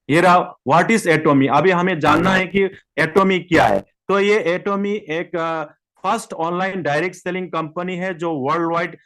ये रहा what is Atomy. अभी हमें जानना है कि एटोमी क्या है। तो ये एटोमी एक first online direct selling company है जो वर्ल्ड वाइड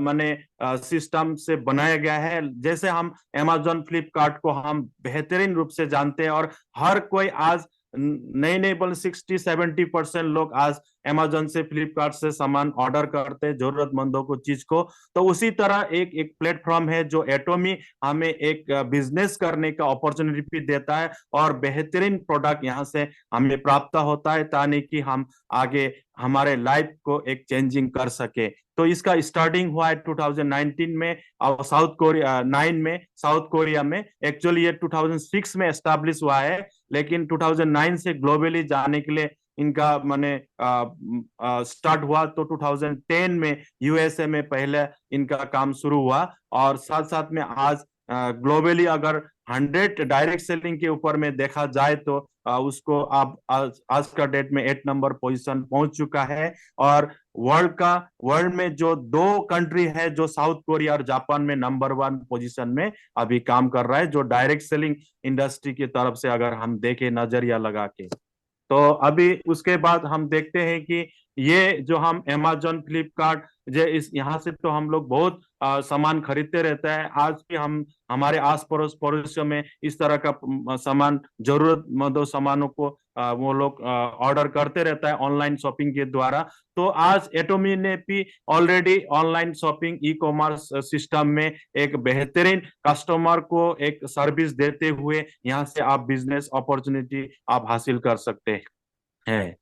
माने सिस्टम से बनाया गया है। जैसे हम अमेजोन फ्लिपकार्ट को हम बेहतरीन रूप से जानते हैं, और हर कोई आज नहीं नहीं बोल 60-70% लोग आज अमेजोन से फ्लिपकार्ट से सामान ऑर्डर करते हैं जरूरतमंदों को चीज को। तो उसी तरह एक एक प्लेटफॉर्म है जो एटोमी हमें एक बिजनेस करने का अपॉर्चुनिटी देता है, और बेहतरीन प्रोडक्ट यहाँ से हमें प्राप्त होता है ताकि कि हम आगे हमारे लाइफ को एक चेंजिंग कर सके। तो इसका स्टार्टिंग हुआ है 2019 में, और साउथ कोरिया 9 में साउथ कोरिया में। एक्चुअली ये 2006 में एस्टेब्लिश हुआ है, लेकिन 2009 से ग्लोबली जाने के लिए इनका माने स्टार्ट हुआ। तो 2010 में यूएसए में पहले इनका काम शुरू हुआ, और साथ साथ में आज ग्लोबली अगर 100 डायरेक्ट सेलिंग के ऊपर में देखा जाए तो उसको आप आज का डेट में 8 नंबर पोजीशन पहुंच चुका है। और वर्ल्ड में जो दो कंट्री है जो साउथ कोरिया और जापान में नंबर 1 पोजीशन में अभी काम कर रहा है, जो डायरेक्ट सेलिंग इंडस्ट्री की तरफ से अगर हम देखें नजरिया लगा के। तो अभी उसके बाद हम देखते हैं कि ये जो हम अमेजोन फ्लिपकार्ट जो इस यहाँ से तो हम लोग बहुत सामान खरीदते रहते हैं। आज भी हम हमारे आस पड़ोस पड़ोसियों में इस तरह का सामान जरूरतमंदों सामानों को वो लोग ऑर्डर करते रहता है ऑनलाइन शॉपिंग के द्वारा। तो आज एटोमी ने भी already online shopping e commerce system में एक बेहतरीन कस्टमर को एक सर्विस देते हुए यहाँ से आप बिजनेस अपॉर्चुनिटी आप हासिल कर सकते हैं।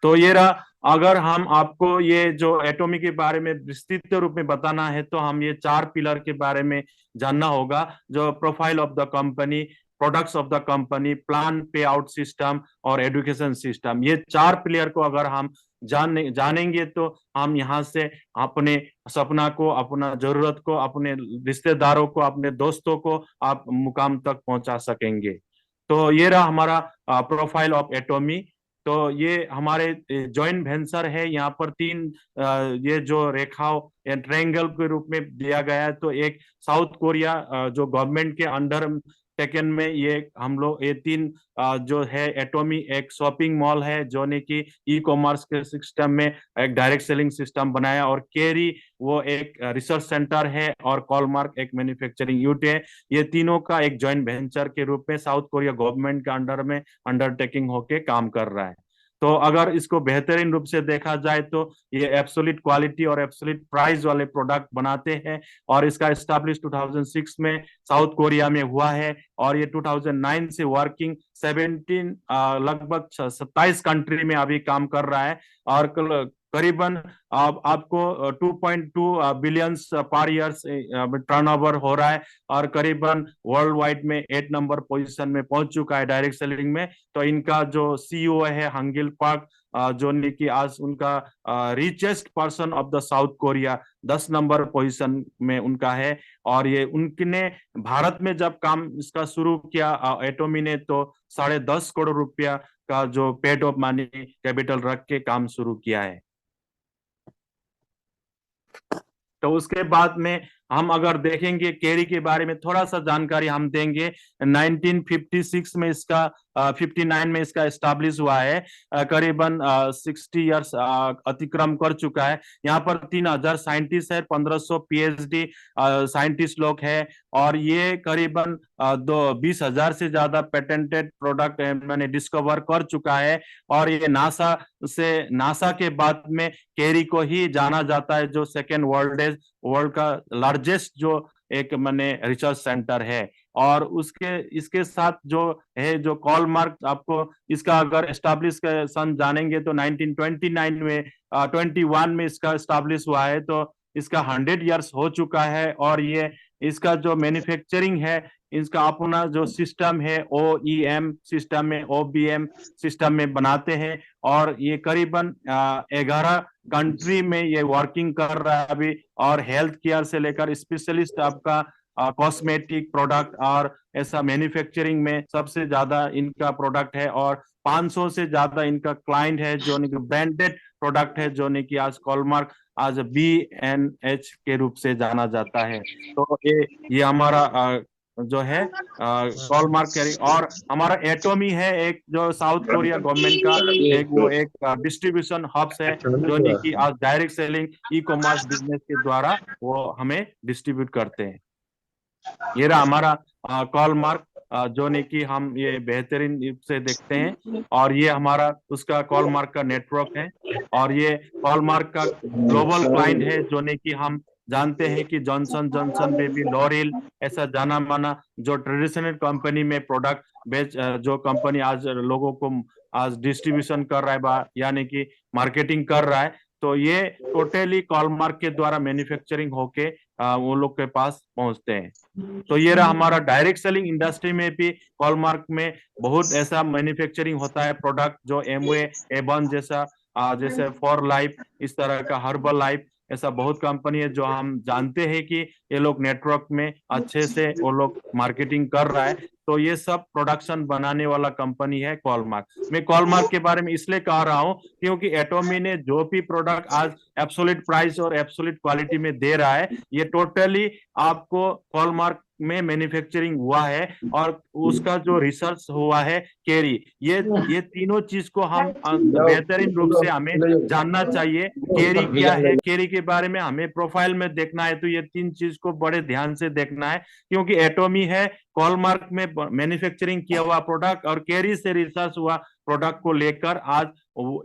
तो ये रहा। अगर हम आपको ये जो एटोमी के बारे में विस्तृत रूप में बताना है तो हम ये 4 पिलर के बारे में जानना होगा, जो profile of the company, products of the company, plan पे आउट सिस्टम और एजुकेशन सिस्टम। ये 4 पिलर को अगर हम जानेंगे तो हम यहाँ से अपने सपना को, अपना जरूरत को, अपने रिश्तेदारों को, अपने दोस्तों को आप मुकाम तक पहुंचा सकेंगे। तो ये रहा हमारा प्रोफाइल ऑफ एटोमी। तो ये हमारे जॉइंट वेंचर है। यहाँ पर 3 ये जो रेखाओं ट्रायंगल के रूप में दिया गया है। तो एक साउथ कोरिया जो गवर्नमेंट के अंडर टेकन में ये हम लोग ये 3 जो है एटोमी एक शॉपिंग मॉल है जो ने कि ई कॉमर्स के सिस्टम में एक डायरेक्ट सेलिंग सिस्टम बनाया, और केरी वो एक रिसर्च सेंटर है, और कॉलमार्क एक मैन्युफैक्चरिंग यूनिट है। ये तीनों का एक जॉइंट वेंचर के रूप में साउथ कोरिया गवर्नमेंट के अंडर में अंडरटेकिंग होके काम कर रहा है। तो अगर इसको बेहतरीन रूप से देखा जाए तो ये एब्सोल्यूट क्वालिटी और एब्सोल्यूट प्राइस वाले प्रोडक्ट बनाते हैं, और इसका एस्टैब्लिश 2006 में साउथ कोरिया में हुआ है, और ये 2009 से वर्किंग 17 लगभग 27 कंट्री में अभी काम कर रहा है। और करीबन आपको 2.2 बिलियंस पर ईयर्स टर्नओवर हो रहा है, और करीबन वर्ल्ड वाइड में 8 नंबर पोजीशन में पहुंच चुका है डायरेक्ट सेलिंग में। तो इनका जो सीईओ है हंगिल पार्क, जो कि आज उनका richest person of the south Korea 10 number position में उनका है। और ये उनने भारत में जब काम इसका शुरू किया एटोमी ने, तो 10.5 करोड़ रुपया का जो पेड ऑफ मनी कैपिटल रख के काम शुरू किया है। तो उसके बाद में हम अगर देखेंगे केरी के बारे में थोड़ा सा जानकारी हम देंगे। 1956 में इसका 59 में इसका एस्टैब्लिश हुआ है। करीबन 60 इयर्स अतिक्रम कर चुका है। यहाँ पर 3,000 साइंटिस्ट है, 1,500 पीएचडी साइंटिस्ट लोग हैं, और ये करीबन 20,000 से ज्यादा पेटेंटेड प्रोडक्ट मैंने डिस्कवर कर चुका है। और ये नासा के बाद में केरी को ही जाना जाता है जो सेकेंड वर्ल्ड का लार्जेस्ट जो एक मैंने रिसर्च सेंटर है। और उसके इसके साथ जो है जो कॉल मार्क आपको इसका अगर एस्टैब्लिश का सन जानेंगे तो 1929 में 21 में इसका एस्टैब्लिश हुआ है। तो इसका 100 इयर्स हो चुका है, और ये इसका जो मैन्युफैक्चरिंग है इसका अपना जो सिस्टम है OEM सिस्टम में, OBM सिस्टम में बनाते हैं। और ये करीबन 11 कंट्री में ये वर्किंग कर रहा है अभी, और हेल्थ केयर से लेकर स्पेशलिस्ट आपका कॉस्मेटिक प्रोडक्ट और ऐसा मैन्युफैक्चरिंग में सबसे ज्यादा इनका प्रोडक्ट है। और 500 से ज्यादा इनका क्लाइंट है जो ब्रांडेड प्रोडक्ट है, जो कि आज कॉलमार्क आज BNH के रूप से जाना जाता है। तो ये हमारा जो है कॉलमार्क कैरी। और हमारा एटोमी है एक, जो साउथ कोरिया गवर्नमेंट का एक, वो एक डिस्ट्रीब्यूशन हब्स है, जो नहीं कि आज direct selling e commerce business के द्वारा वो हमें डिस्ट्रीब्यूट करते हैं। ये रहा हमारा कॉलमार्क, जो नहीं कि हम ये बेहतरीन रूप से देखते हैं, और ये हमारा उसका कॉलमार्क का नेटवर्क है। और ये कॉलमार्क का ग्लोबल क्लाइंट है, जो नहीं कि हम जानते हैं कि जॉनसन जॉनसन बेबी, लॉरियल, ऐसा जाना माना जो ट्रेडिशनल कंपनी में प्रोडक्ट जो कंपनी आज लोगों को आज डिस्ट्रीब्यूशन कर रहा है, यानी कि मार्केटिंग कर रहा है, तो ये टोटली कॉलमार्क के द्वारा मैन्युफैक्चरिंग होके वो लोग के पास पहुंचते हैं। तो ये रहा हमारा डायरेक्ट सेलिंग इंडस्ट्री में भी कॉलमार्क में बहुत ऐसा मैन्युफैक्चरिंग होता है प्रोडक्ट, जो एमवे, एबन जैसा, जैसे फॉर लाइफ, इस तरह का हर्बल लाइफ, ऐसा बहुत कंपनी है जो हम जानते हैं कि ये लोग नेटवर्क में अच्छे से वो लोग मार्केटिंग कर रहा है। तो ये सब प्रोडक्शन बनाने वाला कंपनी है कॉलमार्क। मैं कॉलमार्क के बारे में इसलिए कह रहा हूँ क्योंकि एटोमी ने जो भी प्रोडक्ट आज एब्सोल्यूट प्राइस और एब्सोल्यूट क्वालिटी में दे रहा है, ये टोटली आपको हॉलमार्क में मैन्युफैक्चरिंग हुआ है, और उसका जो रिसर्च हुआ है केरी, ये तीनों चीज को हम बेहतरीन रूप से हमें जानना चाहिए। केरी क्या है, केरी के बारे में हमें प्रोफाइल में देखना है, तो ये तीन चीज को बड़े ध्यान से देखना है, क्योंकि एटोमी है हॉलमार्क में मैन्युफैक्चरिंग किया हुआ प्रोडक्ट, और केरी से रिसर्च हुआ प्रोडक्ट को लेकर आज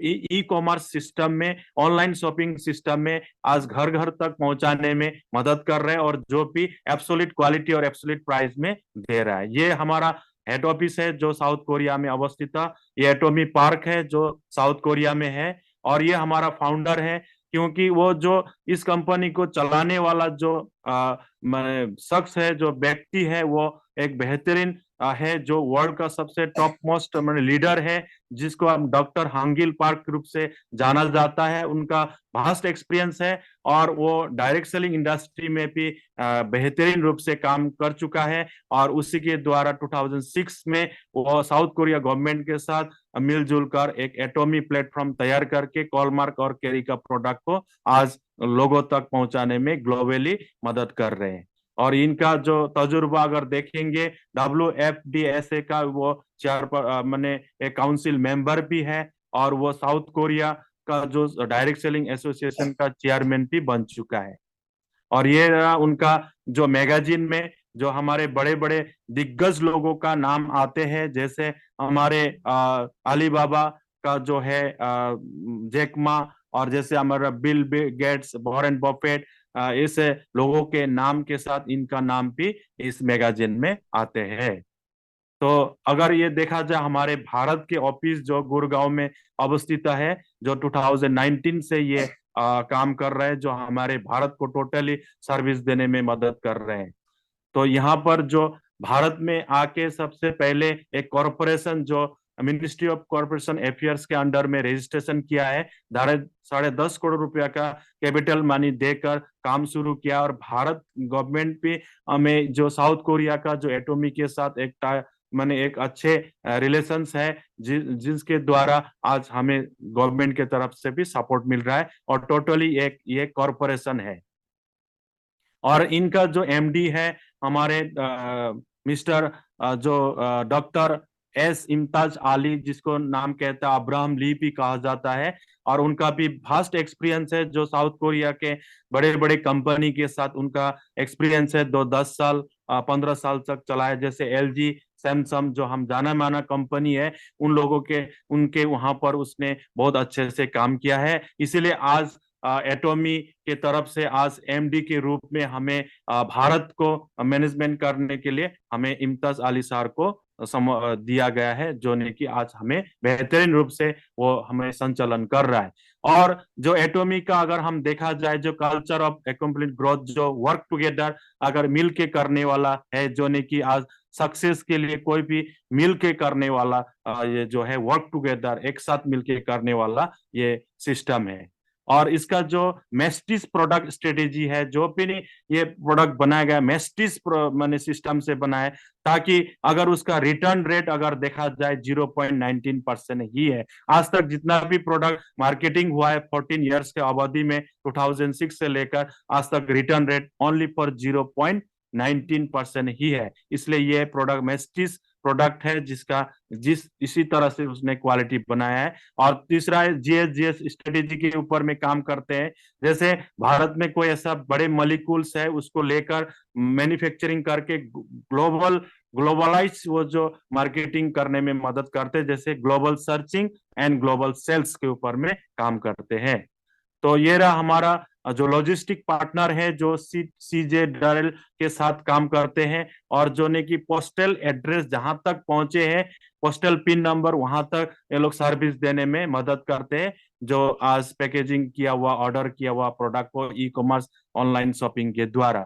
ई कॉमर्स सिस्टम में, ऑनलाइन शॉपिंग सिस्टम में आज घर घर तक पहुंचाने में मदद कर रहे हैं, और जो भी एब्सोल्यूट क्वालिटी और एब्सोल्यूट प्राइस में दे रहा है। ये हमारा हेड ऑफिस है जो साउथ कोरिया में अवस्थित है। ये एटोमी पार्क है जो साउथ कोरिया में है, और ये हमारा फाउंडर है, क्योंकि वो जो इस कंपनी को चलाने वाला जो शख्स है, जो व्यक्ति है, वो एक बेहतरीन है, जो वर्ल्ड का सबसे टॉप मोस्ट लीडर है, जिसको हम डॉक्टर हांगिल पार्क के रूप से जाना जाता है। उनका वास्ट एक्सपीरियंस है, और वो डायरेक्ट सेलिंग इंडस्ट्री में भी बेहतरीन रूप से काम कर चुका है, और उसी के द्वारा 2006 में वो साउथ कोरिया गवर्नमेंट के साथ मिलजुल कर एक एटोमी प्लेटफॉर्म तैयार करके कॉलमार्क और केरी का प्रोडक्ट को आज लोगों तक पहुंचाने में ग्लोबली मदद कर रहे हैं। और इनका जो तजुर्बा अगर देखेंगे, WFDSA का वो चार मैंने एक काउंसिल मेंबर भी है, और वो साउथ कोरिया का जो डायरेक्ट सेलिंग एसोसिएशन का चेयरमैन भी बन चुका है। और ये उनका जो मैगजीन में जो हमारे बड़े बड़े दिग्गज लोगों का नाम आते हैं, जैसे हमारे अलीबाबा का जो है जैकमा, और जैसे हमारा बिल गेट्स, वॉरेन बफेट, ऐसे लोगों के नाम के साथ इनका नाम भी इस मैगजीन में आते हैं। तो अगर ये देखा जाए, हमारे भारत के ऑफिस जो गुड़गांव में अवस्थित है, जो 2019 से ये काम कर रहे हैं, जो हमारे भारत को टोटली सर्विस देने में मदद कर रहे हैं। तो यहाँ पर जो भारत में आके सबसे पहले एक कॉरपोरेशन जो मिनिस्ट्री ऑफ कॉरपोरेशन अफेयर्स के अंडर में रजिस्ट्रेशन किया है, 10.5 करोड़ रुपया का कैपिटल मनी देकर काम शुरू किया, और भारत गवर्नमेंट भी हमें जो साउथ कोरिया का जो एटोमी के साथ एक माने एक अच्छे रिलेशंस है, जिसके द्वारा आज हमें गवर्नमेंट के तरफ से भी सपोर्ट मिल रहा है, और टोटली एक ये कॉरपोरेशन है। और इनका जो एमडी है हमारे मिस्टर जो डॉक्टर इम्ताज आली, जिसको नाम कहता है अब्राहम ली भी कहा जाता है, और उनका भी वास्ट एक्सपीरियंस है, जो साउथ कोरिया के बड़े बड़े कंपनी के साथ उनका एक्सपीरियंस है, 10 साल 15 साल तक चला है, जैसे LG, सैमसंग, जो हम जाना माना कंपनी है, उन लोगों के उनके वहां पर उसने बहुत अच्छे से काम किया है। इसीलिए आज एटोमी के तरफ से आज MD के रूप में हमें भारत को मैनेजमेंट करने के लिए हमें इम्तियाज अली सर को दिया गया है, जो ने कि आज हमें बेहतरीन रूप से वो हमें संचालन कर रहा है। और जो एटोमी का अगर हम देखा जाए, जो कल्चर ऑफ कंप्लीट ग्रोथ, जो वर्क टुगेदर अगर मिल के करने वाला है, जो ने कि आज सक्सेस के लिए कोई भी मिल के करने वाला ये जो है वर्क टुगेदर, एक साथ मिल के करने वाला ये सिस्टम है। और इसका जो मेस्टिस प्रोडक्ट स्ट्रेटेजी है, जो भी नहीं ये प्रोडक्ट बनाया गया मेस्टिस मैंने सिस्टम से बनाया, ताकि अगर उसका रिटर्न रेट अगर देखा जाए 0.19% ही है। आज तक जितना भी प्रोडक्ट मार्केटिंग हुआ है 14 ईयर्स के अवधि में, 2006 से लेकर आज तक रिटर्न रेट ओनली फॉर 19% ही है। इसलिए ये प्रोडक्ट मेस्टिस प्रोडक्ट है जिसका इसी तरह से उसने क्वालिटी बनाया है। और तीसरा है जीएस स्ट्रेटेजी के ऊपर में काम करते हैं। जैसे भारत में कोई ऐसा बड़े मॉलिक्यूल्स है उसको लेकर मैन्युफैक्चरिंग करके ग्लोबलाइज वो जो मार्केटिंग करने में मदद करते हैं, जैसे global searching and global sales के ऊपर में काम करते हैं। तो ये रहा हमारा जो लॉजिस्टिक पार्टनर है जो सीजे डरल के साथ काम करते हैं, और जो ने कि पोस्टल एड्रेस जहां तक पहुंचे हैं, पोस्टल पिन नंबर वहां तक ये लोग सर्विस देने में मदद करते हैं, जो आज पैकेजिंग किया हुआ ऑर्डर किया हुआ प्रोडक्ट को ई कॉमर्स ऑनलाइन शॉपिंग के द्वारा।